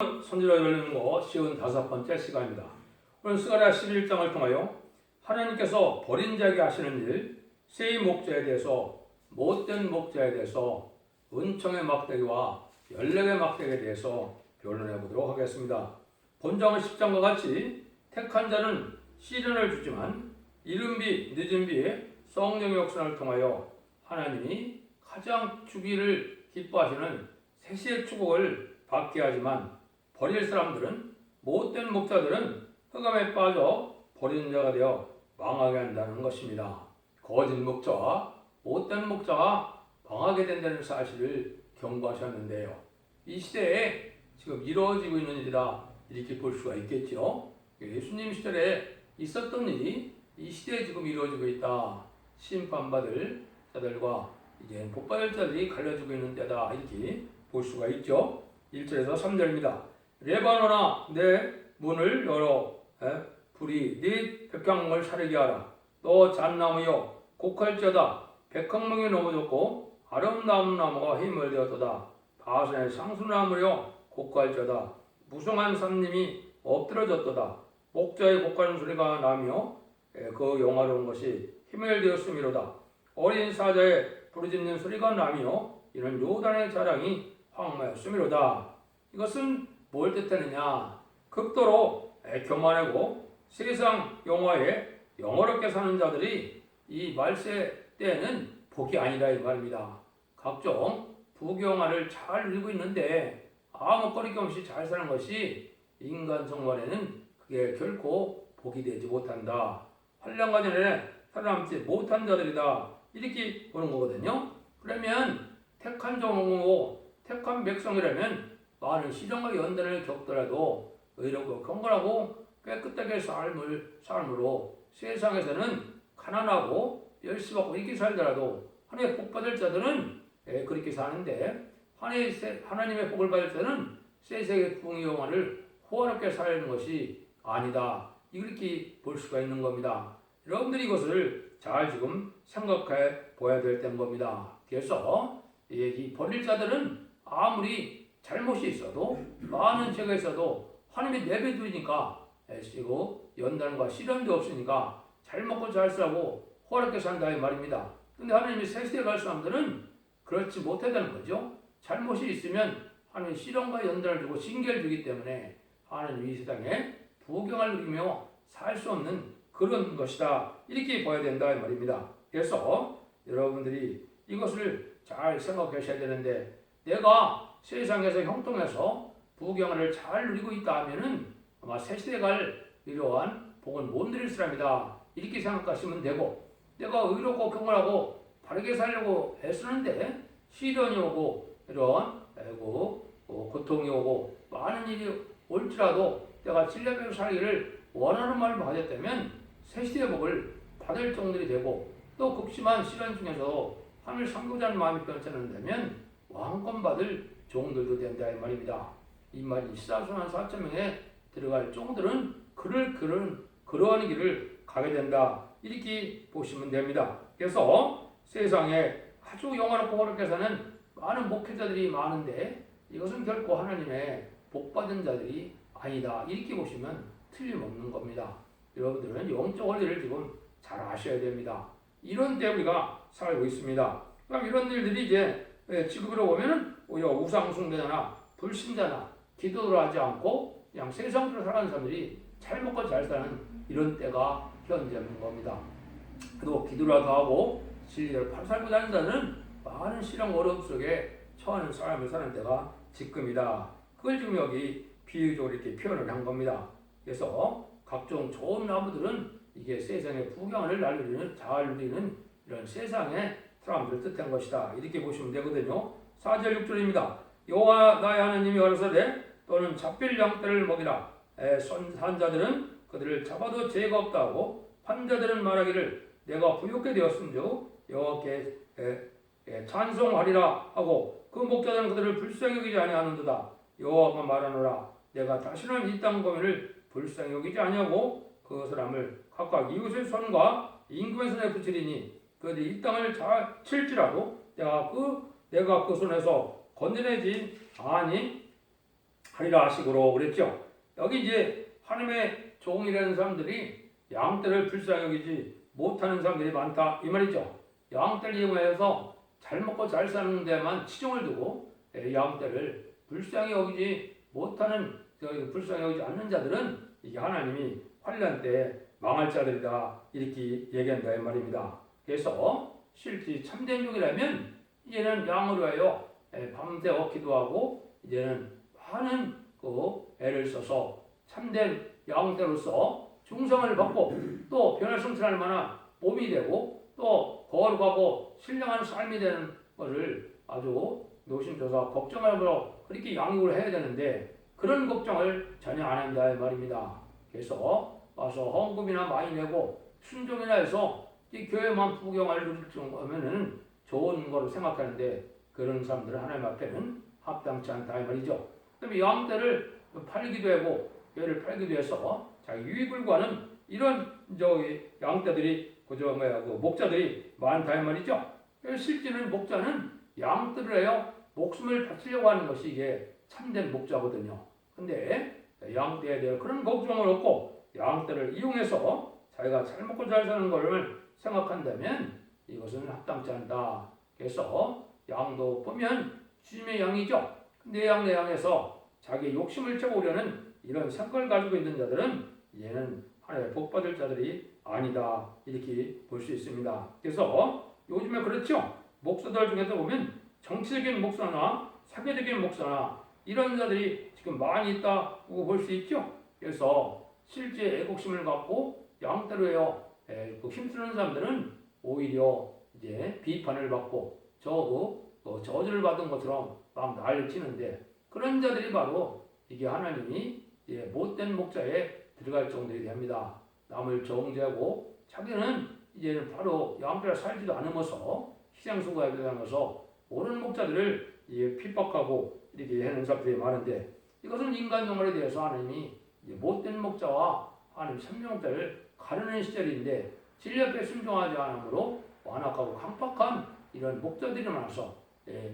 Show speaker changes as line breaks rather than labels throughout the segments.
손질러 열리는 거 쉬운 5번째 시간입니다. 오늘 스가랴 11장을 통하여 하나님께서 버린 자에게 하시는 일, 세 목자에 대해서, 못된 목자에 대해서, 은총의 막대기와 연력의 막대기에 대해서 변론해 보도록 하겠습니다. 본장은 10장과 같이 택한 자는 시련을 주지만 이른 비 늦은 비에 성령의 역사를 통하여 하나님이 가장 주기를 기뻐하시는 세시의 축복을 받게 하지만 버릴 사람들은, 못된 목자들은 흑암에 빠져 버리는 자가 되어 망하게 한다는 것입니다. 거짓 목자와 못된 목자가 망하게 된다는 사실을 경고하셨는데요. 이 시대에 지금 이루어지고 있는 일이다, 이렇게 볼 수가 있겠죠. 예수님 시절에 있었던 일이 이 시대에 지금 이루어지고 있다. 심판받을 자들과 이제 복받을 자들이 갈려지고 있는 때다, 이렇게 볼 수가 있죠. 1절에서 3절입니다. 레바논아, 내 문을 열어 불이 네 백향목을 사르게 하라. 너 잣나무여 곡할지어다. 백향목이 넘어졌고 아름다운 나무가 힘을 되었도다. 바산의 상수나무여 곡할지어다. 무성한 산림이 엎드러졌도다. 목자의 곡하는 소리가 나며 그 영화로운 것이 힘을 되었음이로다. 어린 사자의 부르짖는 소리가 나며 이는 요단의 자랑이 황마였음이로다. 이것은 뭘 뜻하느냐? 극도로 교만하고 세상 영화에 영어롭게 사는 자들이 이 말세 때는 복이 아니라 이 말입니다. 각종 부경화를 잘 누리고 있는데 아무 거리낌 없이 잘 사는 것이 인간 생활에는 그게 결코 복이 되지 못한다. 환난과 전에 살아남지 못한 자들이다, 이렇게 보는 거거든요. 그러면 택한 종이고 택한 백성이라면 많은 시련과 연단을 겪더라도 의롭고 경건하고 깨끗하게 삶으로 세상에서는 가난하고 열심하고 이렇게 살더라도 하나님의 복 받을 자들은 그렇게 사는데, 하나님의 복을 받을 자는 세상의 풍요만을 호화롭게 사는 것이 아니다, 이렇게 볼 수가 있는 겁니다. 여러분들이 이것을 잘 지금 생각해 보아야 될 때인 겁니다. 그래서 이 버릴 자들은 아무리 잘못이 있어도, 많은 죄가 있어도 하나님이 내버려두니까 애쓰고 연단과 시련도 없으니까 잘 먹고 잘 살고 호화롭게 산다, 이 말입니다. 근데 하나님이 세시대에 갈 사람들은 그렇지 못하다는 거죠. 잘못이 있으면 하나님이 시련과 연단을 주고 징계를 주기 때문에 하나님이 이 세상에 부경을 누리며 살 수 없는 그런 것이다, 이렇게 봐야 된다, 이 말입니다. 그래서 여러분들이 이것을 잘 생각하셔야 되는데, 내가 세상에서 형통해서 부경을 잘 누리고 있다 하면은 아마 새시대에 갈 이러한 복은 못 누릴 사람이다, 이렇게 생각하시면 되고, 내가 의롭고 경건하고 바르게 살려고 애쓰는데 시련이 오고 이런 고통이 오고 많은 일이 올지라도 내가 진리대로 살기를 원하는 마음을 가졌다면 새시대의 복을 받을 종들이 되고, 또 극심한 시련 중에서도 하늘 상고자는 마음이 변천한다면 왕권 받을 종들도 된다, 이 말입니다. 이 말이 이스라엘 4,000명에 들어갈 종들은 그러한 길을 가게 된다, 이렇게 보시면 됩니다. 그래서 세상에 아주 영화롭고 호롭게 사는 많은 목회자들이 많은데 이것은 결코 하나님의 복받은 자들이 아니다, 이렇게 보시면 틀림없는 겁니다. 여러분들은 영적 원리를 지금 잘 아셔야 됩니다. 이런 때 우리가 살고 있습니다. 그럼 이런 일들이 이제 지금으로 보면은 우상숭배자나 불신자나 기도를 하지 않고 그냥 세상으로 살아가는 사람들이 잘 먹고 잘 사는 이런 때가 현재인 겁니다. 또 기도라도 하고 진리대로 살고 다니는 자는 많은 시련 어려움 속에 처하는 삶을 사는 때가 지금이다. 그걸 지금 여기 비유적으로 이렇게 표현을 한 겁니다. 그래서 각종 좋은 나무들은 이게 세상의 부경을 잘 누리는 이런 세상의 사람들을 뜻한 것이다, 이렇게 보시면 되거든요. 4절 6절입니다. 여호와 나의 하나님이 가라사대 또는 잡힐 양떼를 먹이라. 선자들은 그들을 잡아도 죄가 없다 하고 판자들은 말하기를 내가 부욕게 되었음즉 여호와께 찬송하리라 하고 그 목자들은 그들을 불쌍히 여기지 아니하는도다. 여호와가 말하노라. 내가 다시는 이 땅 범인을 불쌍히 여기지 아니하고 그 사람을 각각 이웃의 손과 임금의 손에 붙이리니 그들이 이 땅을 잘 칠지라도 내가 그 손에서 건져내지 하리라 하시고로 그랬죠. 여기 이제 하나님의 종이라는 사람들이 양떼를 불쌍히 여기지 못하는 사람들이 많다 이 말이죠. 양떼를 이용해서 잘 먹고 잘 사는 데만 치중을 두고 양떼를 불쌍히 여기지 못하는 불쌍히 여기지 않는 자들은 이게 하나님이 환난 때 망할 자들이다 이렇게 얘기한다 이 말입니다. 그래서 실제 참된 종이라면 이제는 양으로 하여 밤새 기도하고 이제는 많은 애를 써서 참된 양떼로서 중성을 받고 또 변화성찰할 만한 몸이 되고 또 거룩하고 신령한 삶이 되는 것을 아주 노심초사 걱정하고 그렇게 양육을 해야 되는데 그런 걱정을 전혀 안 한다 이 말입니다. 그래서 와서 헌금이나 많이 내고 순종이나 해서 이 교회만 부경할 누릴 정도면은 좋은 거로 생각하는데 그런 사람들은 하나님 앞에는 합당치 않다 이 말이죠. 그다음에 양떼를 팔기도 하고 얘를 팔기도 해서 자기 유익을 구하는 이런 양떼들이 그 목자들이 많다 이 말이죠. 실제는 목자는 양떼를 해요 목숨을 바치려고 하는 것이 이게 참된 목자거든요. 근데 양떼에 대해 그런 걱정을 없고 양떼를 이용해서 자기가 잘 먹고 잘 사는 것을 생각한다면 이것은 합당치 않다. 그래서 양도 보면 주님의 양이죠. 내 양에서 자기 욕심을 채우려는 이런 생각을 가지고 있는 자들은 얘는 하나님의 복받을 자들이 아니다 이렇게 볼 수 있습니다. 그래서 요즘에 그렇죠. 목사들 중에서 보면 정치적인 목사나 사교적인 목사나 이런 자들이 지금 많이 있다고 볼 수 있죠. 그래서 실제 애국심을 갖고 양떼로 해요 힘쓰는 사람들은 오히려 이제 비판을 받고 저주를 받은 것처럼 막 난리 치는데 그런 자들이 바로 이게 하나님이 못된 목자에 들어갈 정도이 됩니다. 남을 정죄하고 자기는 이제는 바로 양떼라 살지도 않으면서 희생수고에 들어가면서 옳은 목자들을 핍박하고 이렇게 하는 사람들이 많은데 이것은 인간 영혼에 대해서 하나님이 못된 목자와 하나님 참정자를 가르는 시절인데 진리 앞에 순종하지 않으므로 완악하고 강팍한 이런 목자들이 많아서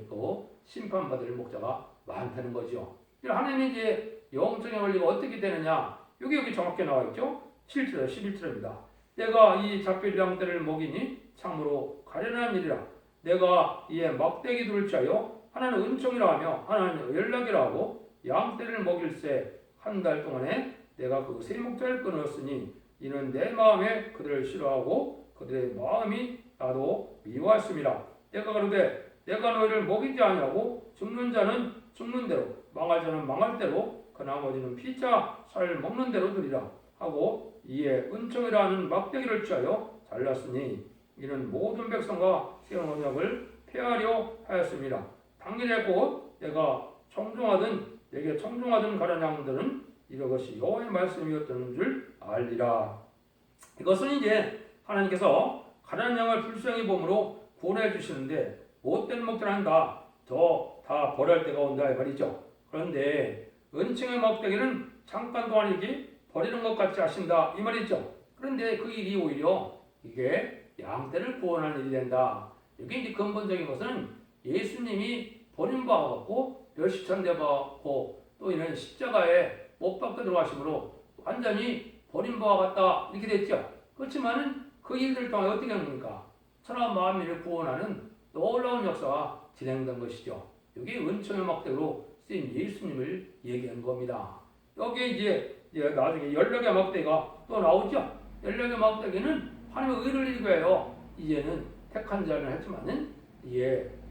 또 심판받을 목자가 많다는 거죠. 하나님이 이제 영적인 원리가 어떻게 되느냐 여기 정확히 나와 있죠. 7절 11절입니다. 내가 이 잡힐 양떼를 먹이니 참으로 가련한 일이라. 내가 이에 막대기 둘 자여 하나는 은총이라 하며 하나는 연락이라 하고 양떼를 먹일새 한 달 동안에 내가 그 세 목자를 끊었으니 이는 내 마음에 그들을 싫어하고 그들의 마음이 나도 미워했습니다. 내가 가로되 내가 너희를 먹이지 아니하고 죽는 자는 죽는 대로 망할 자는 망할 대로 그 나머지는 피차 살 먹는 대로 두리라 하고 이에 은총이라 하는 막대기를 취하여 잘랐으니 이는 모든 백성과 세운 언약을 폐하려 하였습니다. 당일에 곧 내가 내게 청종하던 가련 양들은 이것이 여호와의 말씀이었던 줄 알리라. 이것은 이제 하나님께서 가련 양을 불쌍히 보므로 구원해 주시는데 못된 목자는 다 버릴 때가 온다 이 말이죠. 그런데 은총의 막대기는 잠깐 동안이기 버리는 것 같이 하신다 이 말이죠. 그런데 그 일이 오히려 이게 양떼를 구원하는 일이 된다. 이게 이제 근본적인 것은 예수님이 버림받았고 멸시천대받고 또 이런 십자가에 못 박혀 들어가심으로 완전히 버림받아 갔다 이렇게 됐죠. 그렇지만은 그 일들 동안 어떻게 한 겁니까? 천하 만민을 구원하는 놀라운 역사가 진행된 것이죠. 이게 은총의 막대기로 쓰인 예수님을 얘기한 겁니다. 여기에 이제 나중에 연락의 막대기가 또 나오죠. 연락의 막대기는 하나님의 의를 이루어요. 이제는 택한 자는 했지만은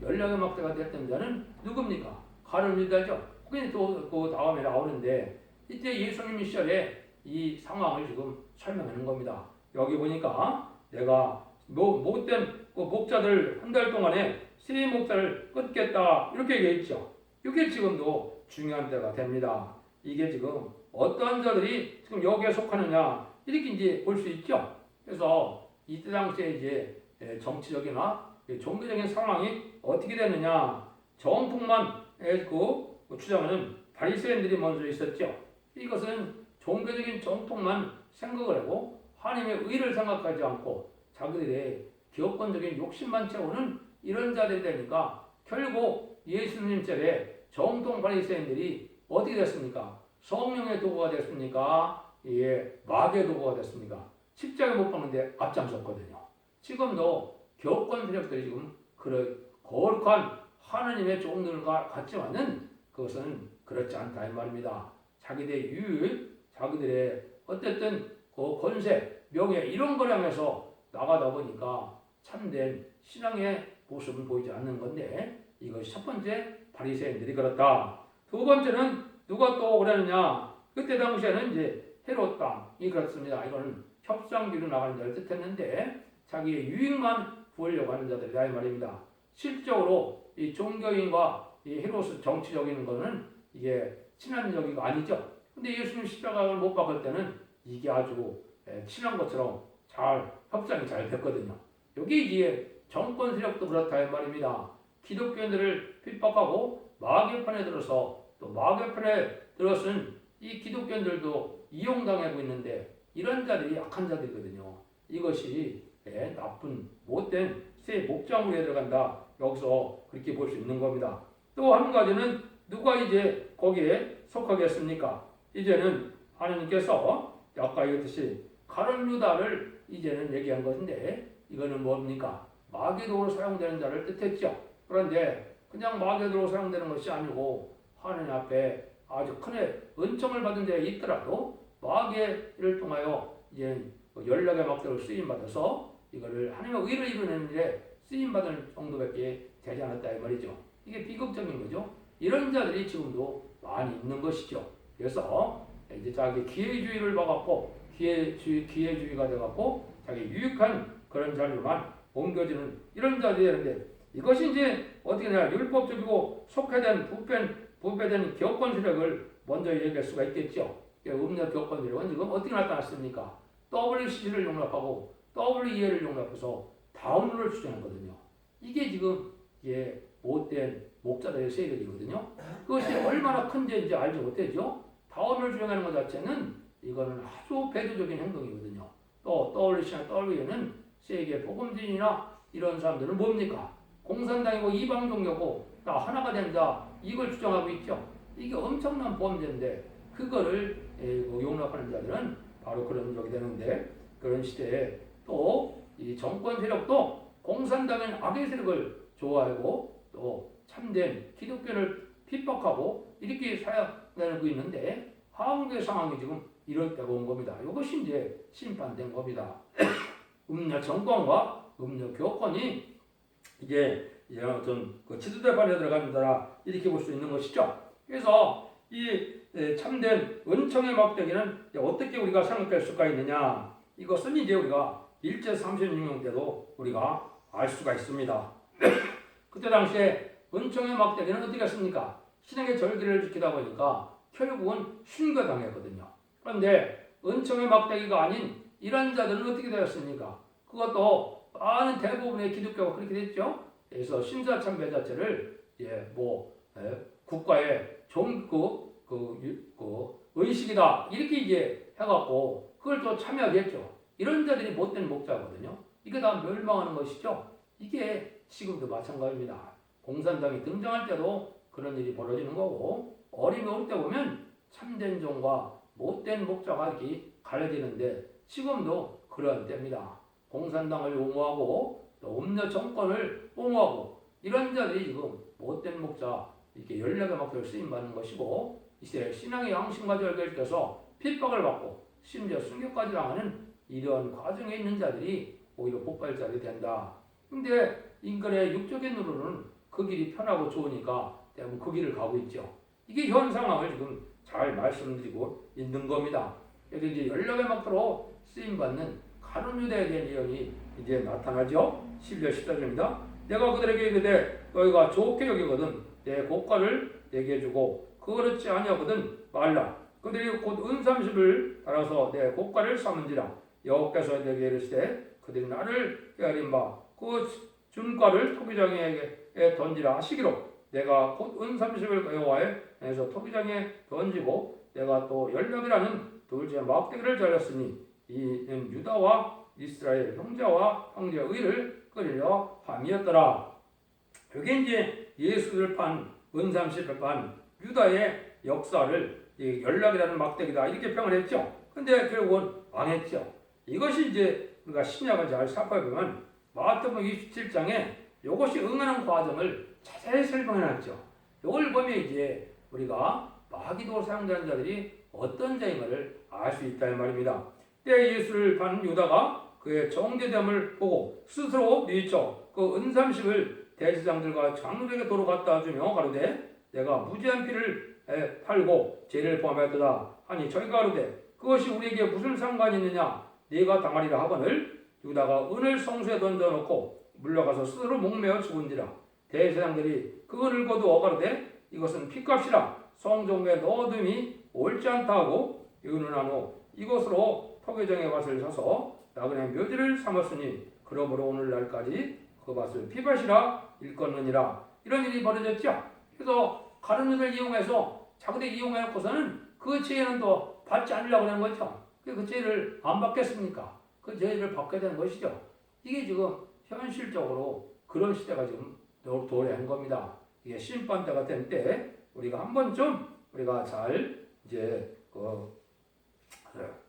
연락의 막대가 됐던 자는 누굽니까? 가룟 유다죠. 그게 또 그 다음에 나오는데 이때 예수님 시절에 이 상황을 지금 설명하는 겁니다. 여기 보니까 내가 못된 목자들 한 달 동안에 세 목자를 끊겠다 이렇게 얘기했죠. 이게 지금도 중요한 때가 됩니다. 이게 지금 어떠한 자들이 지금 여기에 속하느냐 이렇게 이제 볼 수 있죠. 그래서 이때 당시에 이제 정치적이나 종교적인 상황이 어떻게 되느냐 정통만 주장하는 바리새인들이 먼저 있었죠. 이것은 종교적인 정통만 생각을 하고 하나님의 의를 생각하지 않고 자기들의 기업권적인 욕심만 채우는 이런 자들이 되니까 결국 예수님 때에 정통 바리새인들이 어떻게 됐습니까? 성령의 도구가 됐습니까? 예, 마귀의 도구가 됐습니까? 십자가에 못 박는데 앞장섰거든요. 지금도 교권 세력들이 지금 그런 거룩한 하나님의 종들과 같지만은 그것은 그렇지 않다 이 말입니다. 자기들의 유익, 자기들의 어쨌든 그 권세, 명예 이런 걸 향해서 나가다 보니까 참된 신앙의 모습은 보이지 않는 건데 이것이 첫 번째 바리새인들이 그렇다. 두 번째는 누가 또 그러느냐? 그때 당시에는 이제 헤롯 땅이 그렇습니다. 이거는 협상기로 나가는 자를 뜻했는데 자기의 유익만 구하려고 하는 자들이다 이 말입니다. 실적으로 이 종교인과 이 헤롯의 정치적인 거는 이게 친한 여기가 아니죠. 근데 예수님 십자가를 못 박을 때는 이게 아주 친한 것처럼 잘 협상이 잘 됐거든요. 여기 이제 정권 세력도 그렇다 이 말입니다. 기독교인들을 핍박하고 마귀편에 들어서 또 마귀편에 들어선 이 기독교인들도 이용당하고 있는데 이런 자들이 약한 자들이거든요. 이것이 나쁜 못된 새 목자물에 들어간다. 여기서 그렇게 볼 수 있는 겁니다. 또 한 가지는 누가 이제 거기에 속하겠습니까? 이제는 하나님께서 아까 얘기했듯이 가룟 유다를 이제는 얘기한 것인데 이거는 뭡니까? 마귀도로 사용되는 자를 뜻했죠. 그런데 그냥 마귀도로 사용되는 것이 아니고 하나님 앞에 아주 큰 은총을 받은 자에 있더라도 마귀를 통하여 이제 연락의 막대로 쓰임 받아서 이거를 하나님의 의를 이루는 일에 쓰임 받을 정도밖에 되지 않았다 이 말이죠. 이게 비극적인 거죠. 이런 자들이 지금도 많이 있는 것이죠. 그래서 이제 자기 기회주의를 봐갖고 기회주의가 돼갖고 자기 유익한 그런 자리로만 옮겨지는 이런 자들이 되는데 이것이 이제 어떻게 되냐 율법적이고 속해된 부패된 교권 세력을 먼저 얘기할 수가 있겠죠. 음력 교권 세력은 지금 어떻게 나타났습니까? WCC를 용납하고 WEA를 용납해서 다운로를 주장하거든요. 이게 지금 못된 목자들의 세력이거든요. 그것이 얼마나 큰 죄인지 알지 못하죠. 다운을 주장하는 것 자체는 이거는 아주 배도적인 행동이거든요. 또 WCC나 WEA는 세계 복음진이나 이런 사람들은 뭡니까? 공산당이고 이방 종교고 다 하나가 된다. 이걸 주장하고 있죠. 이게 엄청난 범죄인데 그거를 용납하는 자들은 바로 그런 적이 되는데 그런 시대에 또 이 정권 세력도 공산당의 악의 세력을 좋아하고 또 참된 기독교를 핍박하고 이렇게 사용되고 있는데 한국의 상황이 지금 이럴 때가 온 겁니다. 이것이 이제 심판된 겁니다. 음녀 정권과 음녀 교권이 이제 어떤 그 지도대판에 들어간다 이렇게 볼 수 있는 것이죠. 그래서 이 참된 은총의 막대기는 어떻게 우리가 생각할 수가 있느냐? 이것은 이제 우리가 일제 36년 때도 우리가 알 수가 있습니다. 그때 당시에 은총의 막대기는 어떻게 했습니까? 신앙의 절기를 지키다 보니까 결국은 순교당했거든요. 그런데 은총의 막대기가 아닌 이런 자들은 어떻게 되었습니까? 그것도 많은 대부분의 기독교가 그렇게 됐죠. 그래서 신사참배 자체를 국가의 의식이다 이렇게 이제 해갖고 그걸 또 참여하겠죠. 이런 자들이 못된 목자거든요. 이게 다 멸망하는 것이죠. 이게 지금도 마찬가지입니다. 공산당이 등장할 때도 그런 일이 벌어지는 거고 어림이 올 때 보면 참된 종과 못된 목자가 이렇게 갈라지는데 지금도 그런 때입니다. 공산당을 옹호하고 또 음녀 정권을 옹호하고 이런 자들이 지금 못된 목자 이렇게 연락의 막대로 쓰임받는 것이고 이제 신앙의 양심과 절결돼서 핍박을 받고 심지어 순교까지 당하는 이런 과정에 있는 자들이 오히려 폭발자들이 된다. 근데 인간의 육적인 눈으로는 그 길이 편하고 좋으니까 대부분 그 길을 가고 있죠. 이게 현 상황을 지금 잘 말씀드리고 있는 겁니다. 그래서 이제 연락의 막대로 쓰임받는 가룟 유다에 대한 예언이 이제 나타나죠. 11절 14절입니다. 내가 그들에게 이르되 너희가 좋게 여기거든 내 고가를 내게 주고 그렇지 아니하거든 말라. 그들이 곧 은삼십을 따라서 내 고가를 삼은지라. 여호와께서 내게 이르시되 그들이 나를 헤아린 바 그 준과를 토기장에게 던지라 하시기로 내가 곧 은삼십을 여호와에서 토기장에 던지고 내가 또 연락이라는 둘째 막대기를 잘렸으니 이는 유다와 이스라엘 형제와 형제의 의를 끌려 함이었더라. 여기 이제 예수를 판 은삼십을 판 유다의 역사를 연락이라는 막대기다 이렇게 평을 했죠. 근데 결국은 망했죠. 이것이 이제 우리가 신약을 잘 살펴보면 마태복음 27장에 이것이 응하는 과정을 자세히 설명해놨죠. 이걸 보면 이제 우리가 마귀도 사용되는 자들이 어떤 자인가를 알 수 있다 이 말입니다. 때 예수를 반 유다가 그의 정죄됨을 보고 스스로 미쳐 그 은삼십을 대제사장들과 장로에게 도로 갖다 주며 가로되 내가 무죄한 피를 팔고 죄를 포함하였도다 하니 저희가 가로되 그것이 우리에게 무슨 상관이 있느냐 네가 당하리라 하거늘 유다가 은을 성소에 던져놓고 물러가서 스스로 목매어 죽은지라 대제사장들이 그 은을 거두어 가로되 이것은 피값이라 성전에 넣어둠이 옳지 않다 하고 은은하노 이것으로 토계정의 밭을 사서 나그네 묘지를 삼았으니 그러므로 오늘날까지 그 밭을 피밭이라 일컫느니라. 이런 일이 벌어졌죠. 그래서 가룟 유다를 이용해서 자기들이 이용해놓고서는 그 죄는 또 받지 않으려고 하는 거죠. 그 죄를 안 받겠습니까? 그 죄를 받게 되는 것이죠. 이게 지금 현실적으로 그런 시대가 지금 도래한 겁니다. 이게 심판 때가 된 때 우리가 한 번쯤 우리가 잘 이제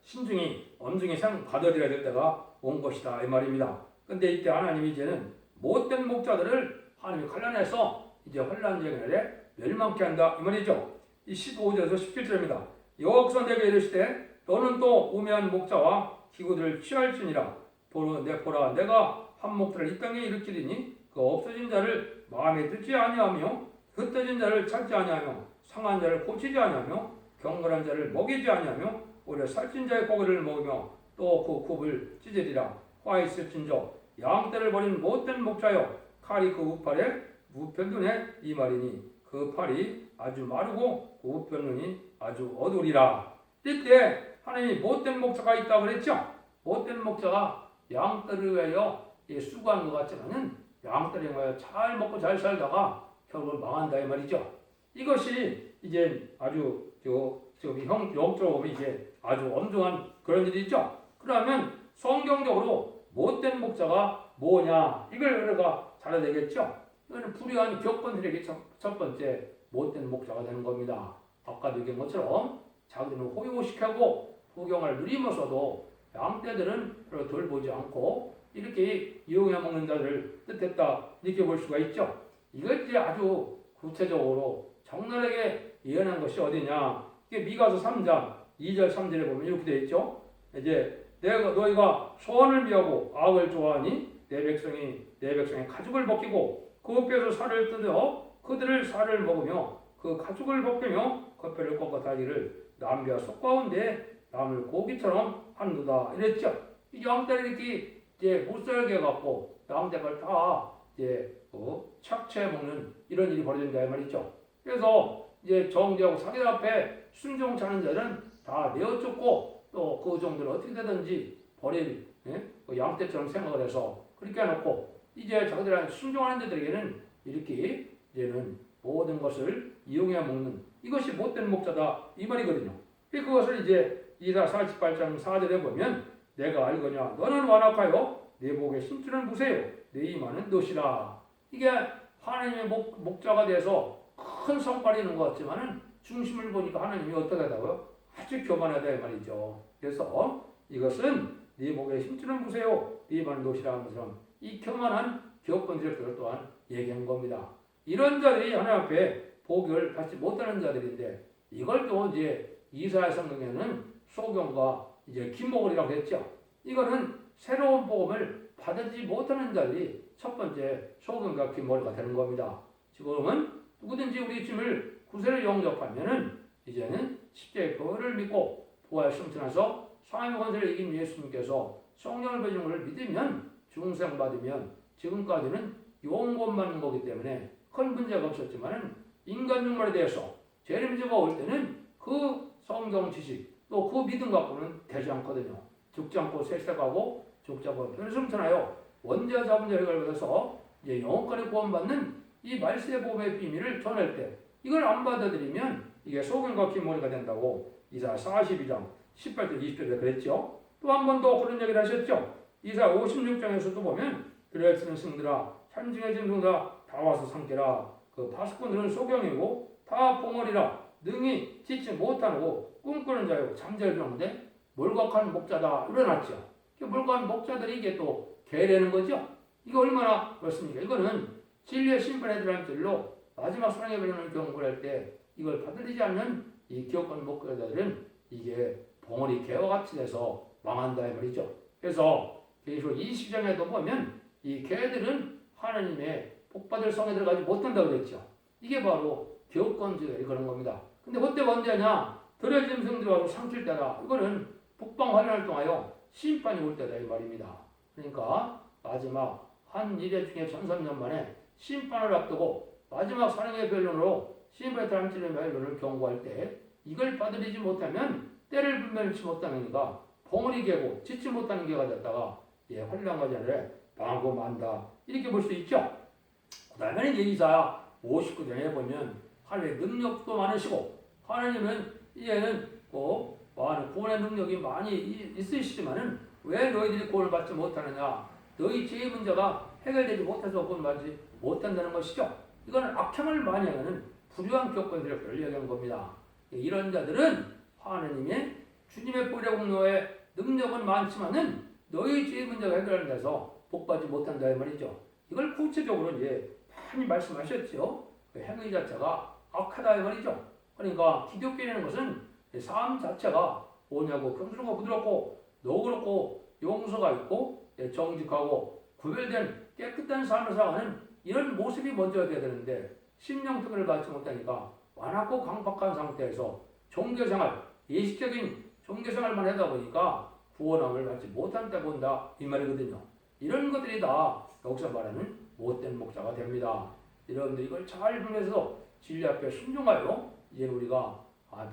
신중히 엄중히 받아들여야 될 때가 온 것이다 이 말입니다. 근데 이때 하나님이 이제는 못된 목자들을 하나님이 갈라내서 이제 환란의 날에 멸망케 한다 이 말이죠. 이 15절에서 17절입니다. 여호와께서 내게 이르시되 너는 또 우매한 목자와 기구들을 취할지니라. 보라 내가 한 목자를 이 땅에 일으키리니 그 없어진 자를 마음에 듣지 아니하며 흩어진 자를 찾지 아니하며 상한 자를 고치지 아니하며 경건한 자를 먹이지 아니하며 오히려 살찐 자의 고기를 먹으며 또 그 굽을 찢으리라. 화 있을진저 양떼를 버린 못된 목자여 칼이 그 우팔에 우편눈에 이 말이니 그 팔이 아주 마르고 그 우편눈이 아주 어두리라. 이때 하나님이 못된 목자가 있다고 그랬죠. 못된 목자가 양떼를 위하여 수고하는 것 같지만은 양떼를 위하여 잘 먹고 잘 살다가 결국 망한다 이 말이죠. 이것이 이제 아주 영적으로 보면 이제 아주 엄중한 그런 일이죠. 그러면 성경적으로 못된 목자가 뭐냐 이걸 우리가 잘 알아야 되겠죠. 이거는 불의한 격분들에게 첫 번째 못된 목자가 되는 겁니다. 아까도 얘기한 것처럼 자기들은 호요시켜고 후경을 누리면서도 양떼들은 별로 덜 보지 않고 이렇게 이용해 먹는 자들을 뜻했다 이렇게 볼 수가 있죠. 이것이 아주 구체적으로 적나라하게 예언한 것이 어디냐. 이게 미가서 3장 2절 3절에 보면 이렇게 되어 있죠. 이제 너희가 소원을 비하고 악을 좋아하니 내 백성의 가죽을 벗기고 그 뼈에서 살을 뜯어 그들을 살을 먹으며 그 가죽을 벗기며 겉뼈를 꺾어 다리를 남비와 속 가운데 남을 고기처럼 한도다 이랬죠. 이 양떼를 이렇게 이제 못 살게 해갖고 양떼를 다 이제 착취해 먹는 이런 일이 벌어진다 이 말이죠. 그래서 이제 정죄하고 사기들 앞에 순종치 않은 자들은 다 내어쫓고 또 그 정도를 어떻게 되든지 버릴 양떼처럼 생각을 해서 그렇게 해놓고 이제 자기들한테 순종하는 자들에게는 이렇게 이제는 모든 것을 이용해 먹는 이것이 못된 목자다 이 말이거든요. 그것을 이제 이사 48장 4절에 보면 내가 알거냐 너는 완악하여 내 목에 심줄을 무세요 내 이마는 놋이라. 이게 하나님의 목자가 돼서 큰 성과를 이루는 것 같지만은 중심을 보니까 하나님이 어떻게 하다고요? 아주 교만하다 이 말이죠. 그래서 이것은 네 목에 힘줄을 무세요 네 이마는 놋이라 하는 것처럼 이 교만한 기업권들을 또한 얘기한 겁니다. 이런 자들이 하나님 앞에 복을 받지 못하는 자들인데 이걸 또 이제 이사야 성경에는 소경과 이제 김목을이라고 했죠. 이거는 새로운 복음을 받지 못하는 자들이 첫 번째 소경과 김목을가 되는 겁니다. 지금은 누구든지 우리 주님을 구세를 영접하면은 이제는 십자의 보혈을 믿고 부활 승천해서 사함의 권세를 이긴 예수님께서 성령을 보여주는 것을 믿으면 중생 받으면 지금까지는 용건 받는 거기 때문에 큰 문제가 없었지만은 인간 육말에 대해서 죄의 문제가 올 때는 그 성경 지식 또 그 믿음 갖고는 되지 않거든요. 죽지 않고 세세가고 죽지 않고 변승천하여 원죄와 자문죄를 걸어서 이제 영원까지 구원받는 이 말세 복음의 비밀을 전할 때 이걸 안 받아들이면 이게 소금과 기머리가 된다고 이사 42장 18절 20절에 그랬죠. 또 한 번 더 그런 얘기를 하셨죠. 이사 56장에서도 보면 그레스는 승들아 현중의 짐승다 다 와서 삼게라. 그 파수꾼들은 소경이고 다 봉어리라 능히 짓지 못하고 꿈꾸는 자요 잠재우는데 몰각한 목자다 일어났죠. 몰각한 목자들이 이게 또 개라는 거죠. 이거 얼마나 그렇습니까? 이거는 진리의 심판에 들어간 줄로 마지막 사랑에 걸리는 경고를 할 때 이걸 받아들이지 않는 이 기업권 목자들은 이게 봉우리 개와 같이 돼서 망한다 이 말이죠. 그래서 계시록 20장에도 보면 이 개들은 하나님의 복받을 성에 들어가지 못한다고 그랬죠. 이게 바로 기업권자들이 그런 겁니다. 근데 그때가 언제냐? 들어진 성들이 와서 삼킬 때다. 이거는 북방 환란을 통하여 심판이 올 때다 이 말입니다. 그러니까 마지막 한 일회 중에 1300년 만에 심판을 앞두고 마지막 사랑의 변론으로 심판의 다람쥐의 변론을 경고할 때 이걸 받아들이지 못하면 때를 분별치 못하니까 봉우리 개고 짓지 못하는 개가 됐다가 환란과 전에 망하고 만다 이렇게 볼 수 있죠. 그 다음에는 예기사 59장에 보면 하나님의 능력도 많으시고 하나님은 이제는 많은 구원의 능력이 많이 있으시지만은 왜 너희들이 구원을 받지 못하느냐? 너희 죄의 문제가 해결되지 못해서 구원받지 못한다는 것이죠. 이거는 악행을 많이 하는 불의한 교권들을 이야기하는 겁니다. 이런 자들은 하나님의 주님의 보혈의 공로에 능력은 많지만은 너희 죄의 문제가 해결하는 데서 복받지 못한다 이 말이죠. 이걸 구체적으로 이제 많이 말씀하셨죠. 그 행위 자체가 악하다 이 말이죠. 그러니까 기독교라는 것은 삶 자체가 뭐냐고 겸손하고 부드럽고 너그럽고 용서가 있고 정직하고 구별된 깨끗한 삶을 살아가는 이런 모습이 먼저 돼야 되는데 심령 특권을 받지 못하니까 완악고 강박한 상태에서 종교생활, 예식적인 종교생활만 하다 보니까 구원함을 받지 못한다 본다 이 말이거든요. 이런 것들이 다 여기서 말하는 못된 목자가 됩니다. 여러분들 이걸 잘 분별해서 진리 앞에 순종하여 이제 우리가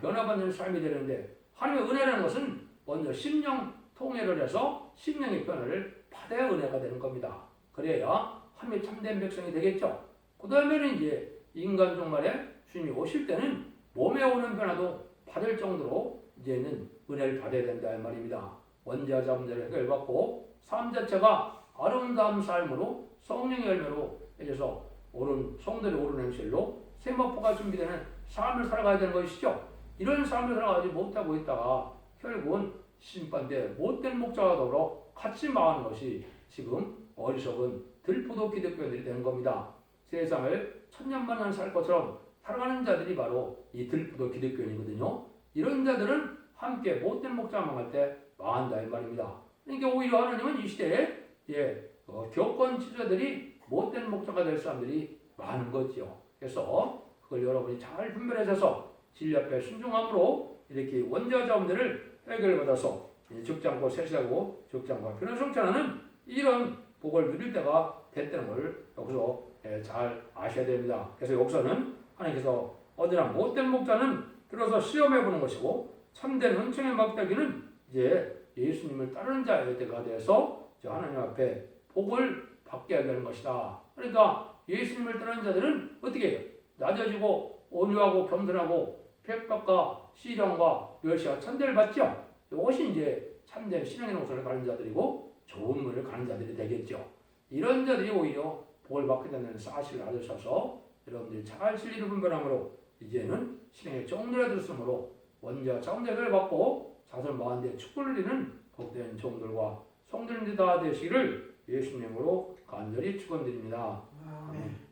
변화받는 삶이 되는데 하나님의 은혜라는 것은 먼저 심령 통해를 해서 심령의 변화를 받아야 은혜가 되는 겁니다. 그래야 하나님의 참된 백성이 되겠죠. 그 다음에는 이제 인간 종말에 주님이 오실 때는 몸에 오는 변화도 받을 정도로 이제는 은혜를 받아야 된다 이 말입니다. 원죄하자 문제를 해결받고 삶 자체가 아름다운 삶으로 성령의 열매로 해서 옳은 성들의 옳은 행실로 세마포가 준비되는 삶을 살아가야 되는 것이죠. 이런 삶을 살아가지 못하고 있다가 결국은 심판대 못된 목자와 더불어 같이 망하는 것이 지금 어리석은 들포도 기독교인들이 되는 겁니다. 세상을 천년만년 살 것처럼 살아가는 자들이 바로 이 들포도 기독교인이거든요. 이런 자들은 함께 못된 목자가 망할 때 망한다 이 말입니다. 그러니까 오히려 하나님은 이 시대에 교권 지도자들이 못된 목자가 될 사람들이 많은 거죠. 그래서 그걸 여러분이 잘 분별해서 진리 앞에 순종함으로 이렇게 원죄자 문제를 해결받아서 죽지 않고 세시하고 죽지 않고 변화 성천하는 이런 복을 누릴 때가 됐다는 걸 여기서 잘 아셔야 됩니다. 그래서 여기서는 하나님께서 어디나 못된 목자는 들어서 시험해 보는 것이고 참된 은총의 막대기는 이제 예수님을 따르는 자의 때가 돼서 하나님 앞에 복을 받게 되는 것이다. 그러니까 예수님을 따르는 자들은 어떻게 해요? 낮아지고 온유하고 겸손하고 핍박과 시련과 멸시와 천대를 받죠. 이것이 이제 참된 신앙의 노선을 가는 자들이고 좋은 문을 가는 자들이 되겠죠. 이런 자들이 오히려 복을 받게 되는 사실을 알으셔서 여러분들이 잘 진리를 분별함으로 이제는 신앙의 종들에 들었으므로 원죄와 자원대를 받고 자선 마한데 축복을 누리는 복된 종들과 성들이 다 되시기를 예수님으로 간절히 축원드립니다. 아멘.